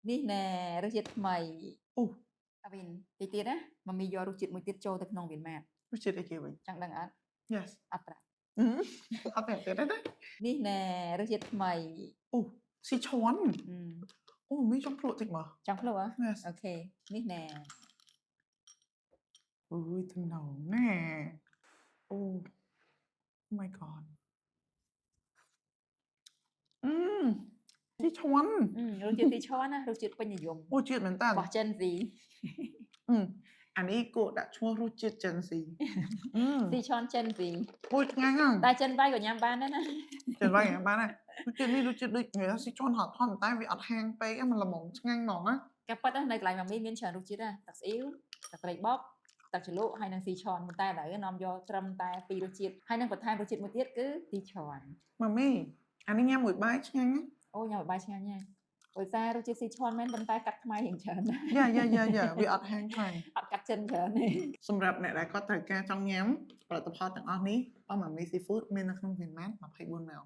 នេះណែរសជាតិថ្មី អូ អវិនតិចទៀតណាមមីយករសជាតិមួយទៀតចូលទៅក្នុងវាម៉ាត រសជាតិអីគេវិញ ចង់ដឹងអត់ Yes អត់ប្រាប់ អត់តែទៀតទេណា នេះណែរសជាតិថ្មី អូស៊ីឈាន់ អឺ អូមានចង់ភ្លក់តិចមក ចង់ភ្លុកហ៎ Yes អូខេនេះណែ អូយថ្នងណែអូ Oh my god ស៊ីឈាន់ រសជាតិទីឈរណារសជាតិពេញនិយម អូជាតិមែនតើ របស់ Gen Z អានេះគួរដាក់ឈ្មោះរសជាតិ Gen Z ទីឈរ Gen Z អូឆ្ងាញ់ហ្នឹង តែ Gen Y ក៏ញ៉ាំបានដែរណា Gen Y ញ៉ាំបានដែររសជាតិនេះរសជាតិដូចនិយាយថាស៊ីឈាន់ហត់ថន់តែវាអត់ហាងពេកហ្នឹងมันល្មមឆ្ងាញ់ហ្មងណា កាប៉ិតនៅកន្លែងម៉ាមីមានច្រើនរសជាតិណាទឹកស្អ៊ីវទឹកត្រីបុកទឹកជ្រលក់ហើយនិងស៊ីឈរប៉ុន្តែឥឡូវនាំយកត្រឹមតែពីររសជាតិហើយនឹងបន្ថែមរសជាតិមួយទៀតគឺទីឈរ ម៉ាមីអានេះញ៉ាំមួយបាយឆ្ងាញ់ណា អូញ៉ាំបាយឆ្ងាញ់ណាស់ដោយសាររសជាតិស៊ីឈរមែនប៉ុន្តែកាត់ថ្មរៀងច្រើនណាស់ យ៉ាវាអត់ហាងខ្លាំង អត់កាត់ចិនច្រើនទេ សម្រាប់អ្នកដែលគាត់ត្រូវការចង់ញ៉ាំផលិតផលទាំងអស់នេះរបស់ Mami Seafood មាននៅក្នុង Vinmart 24 ម៉ោង